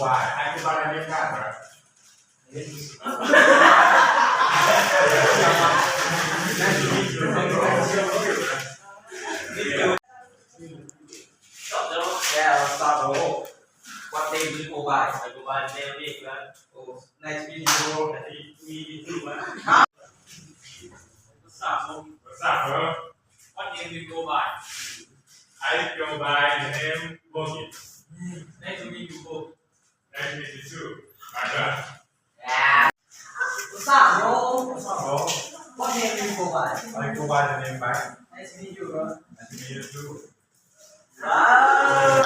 by. I go by the name camera. Nice to meet you. Yeah, I'll start. What name do you go by? I go by the name Nick, man. Oh, nice to meet you. Nice to meet you too, man. What's up, bro? What's up, bro? What name do you go by? I go by the name Boogie. Nice to meet you, bro. Nice to meet you too. My God. Yeah. What's up, bro? What's up, bro? What name do you go by? I go by the name Mike. Nice to meet you, bro. Nice to meet you too. Wow.